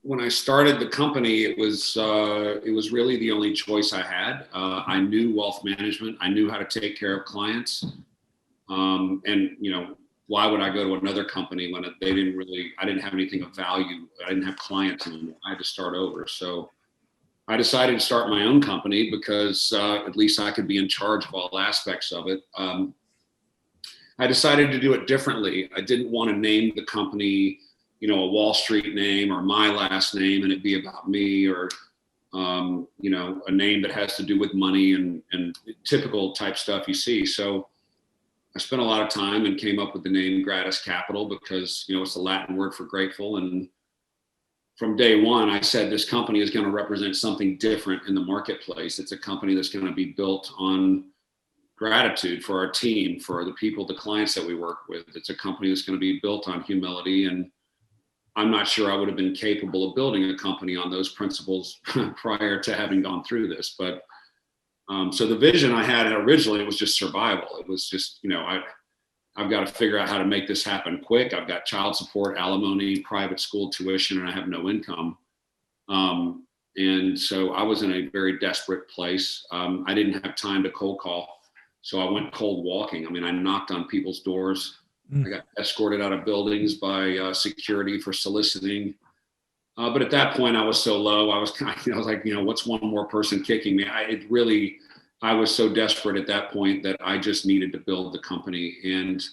when I started the company, it was really the only choice I had. I knew wealth management. I knew how to take care of clients. And why would I go to another company when I didn't have anything of value. I didn't have clients anymore. I had to start over. So I decided to start my own company because at least I could be in charge of all aspects of it. I decided to do it differently. I didn't want to name the company, a Wall Street name or my last name and it be about me, or a name that has to do with money and typical type stuff you see. So I spent a lot of time and came up with the name Gratis Capital because, it's a Latin word for grateful. And from day one, I said this company is going to represent something different in the marketplace. It's a company that's going to be built on gratitude for our team, for the people, the clients that we work with. It's a company that's going to be built on humility. And I'm not sure I would have been capable of building a company on those principles prior to having gone through this. But so the vision I had originally was just survival. It was just, I've got to figure out how to make this happen quick. I've got child support, alimony, private school tuition, and I have no income. And so I was in a very desperate place. I didn't have time to cold call. So I went cold walking. I mean, I knocked on people's doors. I got escorted out of buildings by security for soliciting. But at that point, I was so low. I was like, what's one more person kicking me? I was so desperate at that point that I just needed to build the company. And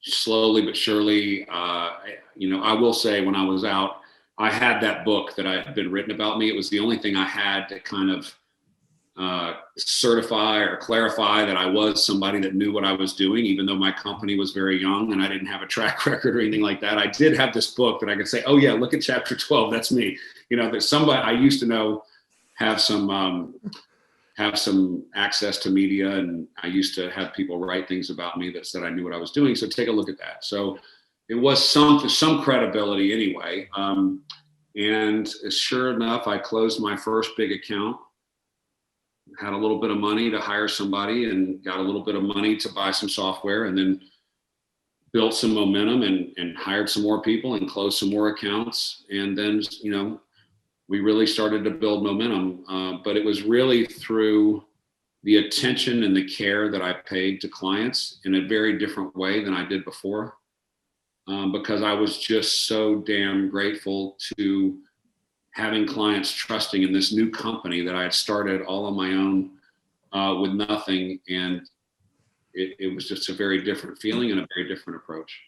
slowly but surely, I will say when I was out, I had that book that had been written about me. It was the only thing I had to kind of certify or clarify that I was somebody that knew what I was doing, even though my company was very young and I didn't have a track record or anything like that. I did have this book that I could say, oh yeah, look at chapter 12. That's me. There's somebody I used to know have some access to media, and I used to have people write things about me that said I knew what I was doing. So take a look at that. So it was some credibility anyway. And sure enough, I closed my first big account. Had a little bit of money to hire somebody and got a little bit of money to buy some software, and then built some momentum and hired some more people and closed some more accounts. And then, we really started to build momentum. But it was really through the attention and the care that I paid to clients in a very different way than I did before. Because I was just so damn grateful to having clients trusting in this new company that I had started all on my own with nothing. And it was just a very different feeling and a very different approach.